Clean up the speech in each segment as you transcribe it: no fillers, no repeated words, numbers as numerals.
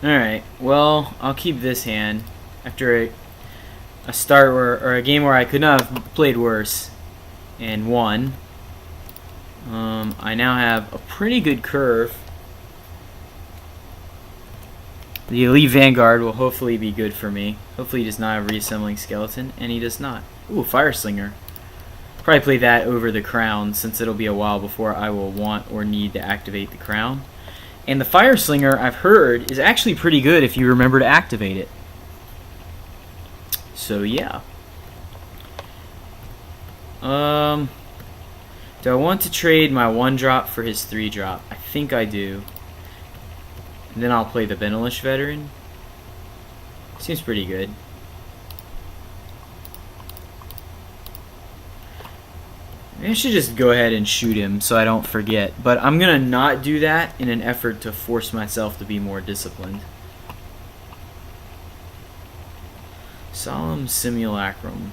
Alright, well, I'll keep this hand after a start or a game where I could not have played worse and won. I now have a pretty good curve. The Elite Vanguard will hopefully be good for me. Hopefully he does not have Reassembling Skeleton, and he does not. Ooh, Fire Slinger. Probably play that over the Crown, since it'll be a while before I will want or need to activate the Crown. And the Fire Slinger, I've heard, is actually pretty good if you remember to activate it. So, yeah. Do I want to trade my 1-drop for his 3-drop? I think I do. And then I'll play the Benelish Veteran. Seems pretty good. Maybe I should just go ahead and shoot him so I don't forget. But I'm going to not do that in an effort to force myself to be more disciplined. Solemn Simulacrum.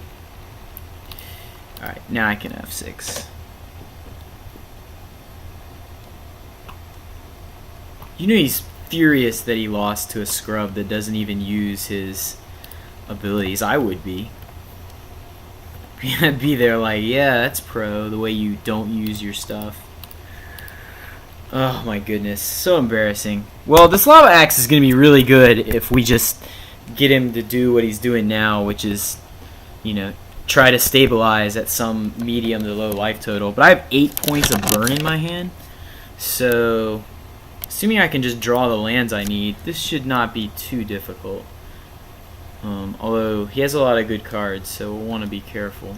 Alright, now I can F6. You know he's furious that he lost to a scrub that doesn't even use his abilities. I would be. I'd be there like, yeah, that's pro, the way you don't use your stuff. Oh my goodness, so embarrassing. Well, this Lava Axe is going to be really good if we just get him to do what he's doing now, which is, you know, try to stabilize at some medium to low life total. But I have 8 points of burn in my hand, so assuming I can just draw the lands I need, this should not be too difficult. Although he has a lot of good cards, so we'll want to be careful.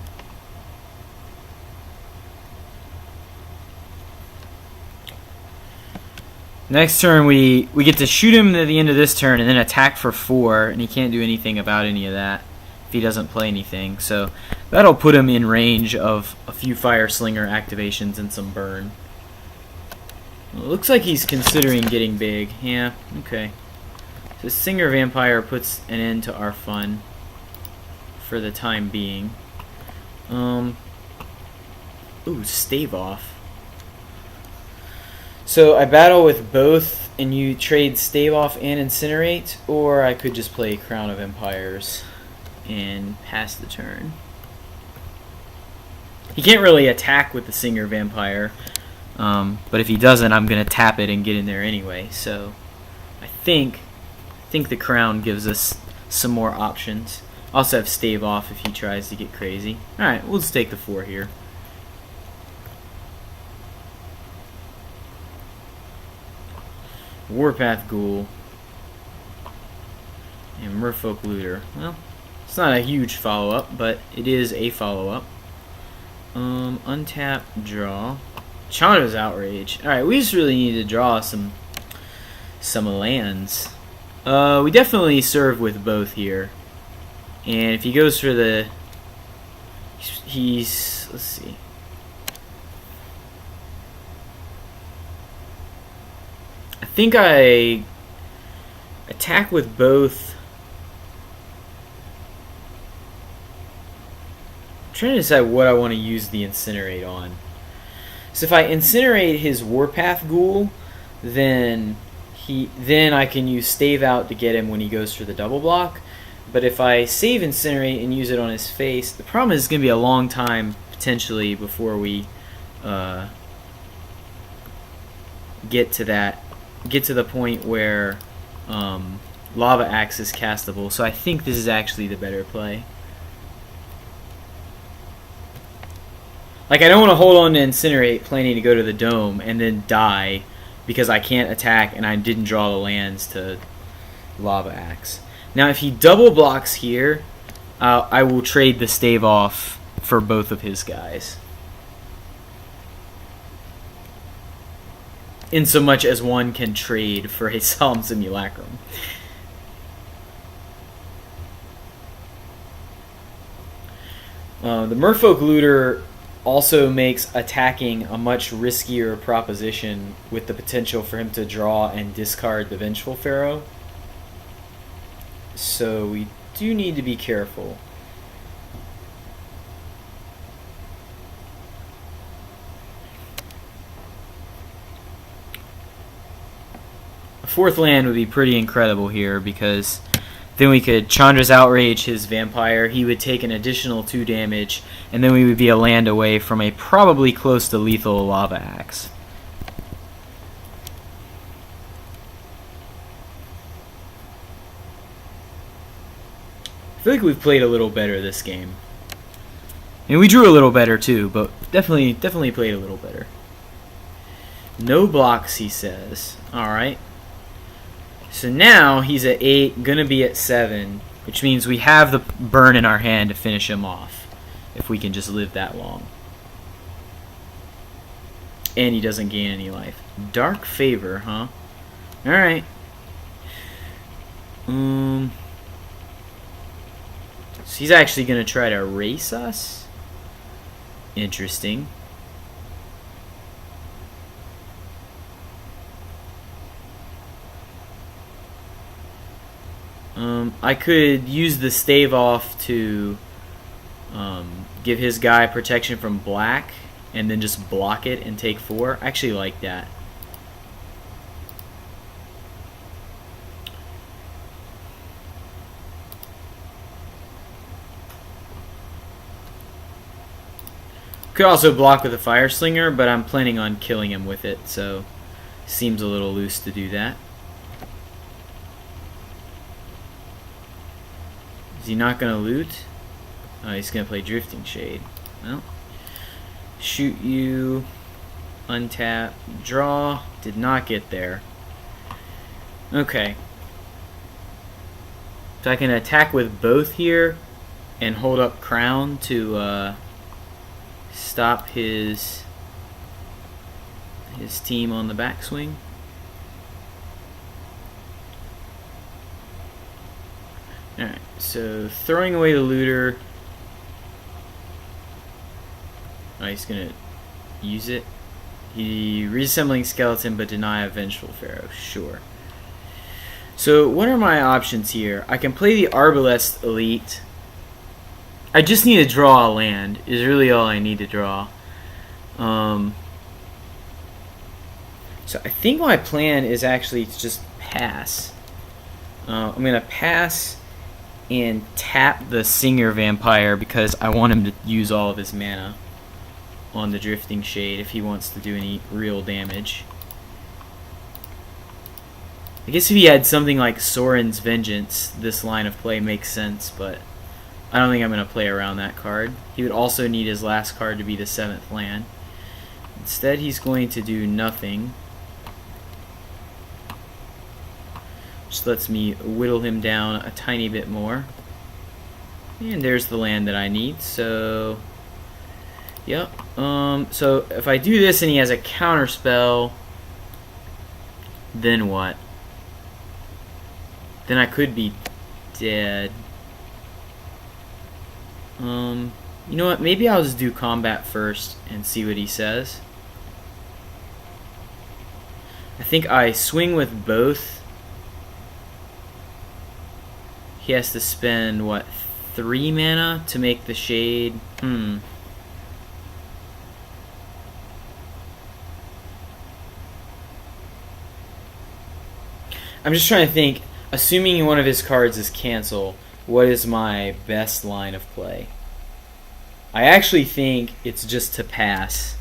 Next turn we get to shoot him at the end of this turn and then attack for 4, and he can't do anything about any of that if he doesn't play anything. So that'll put him in range of a few Fire Slinger activations and some burn. Well, it looks like he's considering getting big. Yeah, okay. So Singer Vampire puts an end to our fun for the time being. Ooh, Stave Off. So I battle with both and you trade Stave Off and Incinerate, or I could just play Crown of Empires and pass the turn. He can't really attack with the Singer Vampire, but if he doesn't, I'm going to tap it and get in there anyway. So I think the Crown gives us some more options. Also have Stave Off if he tries to get crazy. Alright, we'll just take the 4 here. Warpath Ghoul and Merfolk Looter. Well, it's not a huge follow-up, but it is a follow-up. Untap, draw. Chandra's Outrage. Alright, we just really need to draw some lands. We definitely serve with both here. And if he goes for the... He's... Let's see. I think I attack with both. I'm trying to decide what I want to use the Incinerate on. So if I Incinerate his Warpath Ghoul, then I can use Stave Out to get him when he goes for the double block. But if I save Incinerate and use it on his face, the problem is it's going to be a long time potentially before we get to the point where Lava Axe is castable. So I think this is actually the better play. Like, I don't want to hold on to Incinerate planning to go to the Dome and then die because I can't attack and I didn't draw the lands to Lava Axe. Now if he double blocks here, I will trade the Stave Off for both of his guys. In so much as one can trade for a Solemn Simulacrum. The Merfolk Looter also makes attacking a much riskier proposition with the potential for him to draw and discard the Vengeful Pharaoh. So we do need to be careful. fourth land would be pretty incredible here, because then we could Chandra's Outrage his vampire. He would take an additional 2 damage, and then we would be a land away from a probably close to lethal Lava Axe. I feel like we've played a little better this game. And we drew a little better too, but definitely played a little better. No blocks, he says. Alright. So now he's at 8, gonna be at 7, which means we have the burn in our hand to finish him off, if we can just live that long. And he doesn't gain any life. Dark Favor, huh? Alright. So he's actually gonna try to erase us? Interesting. I could use the stave off to give his guy protection from black and then just block it and take 4. I actually like that. Could also block with a Fire Slinger, but I'm planning on killing him with it, so seems a little loose to do that. Is he not going to loot? Oh, he's going to play Drifting Shade. Well, shoot you, untap, draw, did not get there. Okay. So I can attack with both here and hold up Crown to stop his team on the backswing. Alright, so throwing away the looter. Oh, he's gonna use it. He reassembling skeleton but deny a vengeful pharaoh. Sure. So what are my options here? I can play the Arbalest Elite. I just need to draw a land, is really all I need to draw. So I think my plan is actually to just pass. I'm going to pass and tap the Singer Vampire because I want him to use all of his mana on the Drifting Shade if he wants to do any real damage. I guess if he had something like Sorin's Vengeance, this line of play makes sense, but I don't think I'm going to play around that card. He would also need his last card to be the 7th land. Instead, he's going to do nothing. Just lets me whittle him down a tiny bit more. And there's the land that I need, so... Yep. So if I do this and he has a counter spell, then what? Then I could be dead. You know what? Maybe I'll just do combat first and see what he says. I think I swing with both. He has to spend, what, 3 mana to make the shade? I'm just trying to think, assuming one of his cards is cancel, what is my best line of play? I actually think it's just to pass.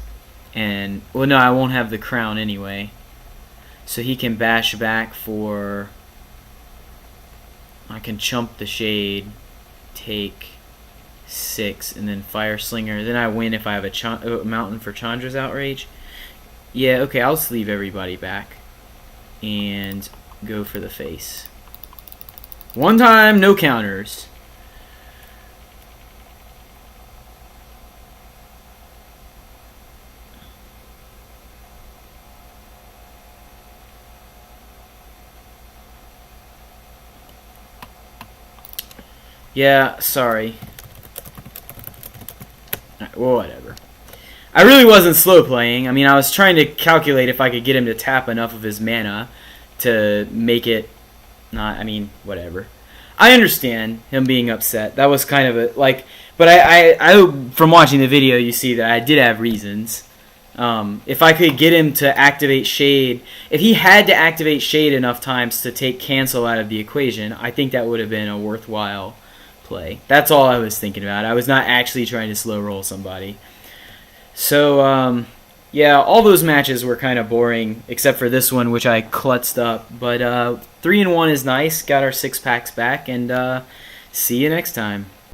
And, well, no, I won't have the crown anyway. So he can bash back for... I can chump the shade, take 6, and then Fire Slinger. Then I win if I have a mountain for Chandra's Outrage. Yeah, okay, I'll just leave everybody back. And go for the face. One time, no counters. Yeah, sorry. Alright, well, whatever. I really wasn't slow playing. I mean, I was trying to calculate if I could get him to tap enough of his mana to make it not, I mean, whatever. I understand him being upset. That was kind of a, like, but I from watching the video, you see that I did have reasons. If I could get him to activate Shade, if he had to activate Shade enough times to take Cancel out of the equation, I think that would have been a worthwhile play. That's all I was thinking about. I was not actually trying to slow roll somebody. So, yeah, all those matches were kind of boring, except for this one, which I klutzed up. But 3-1 is nice. Got our 6 packs back, and see you next time.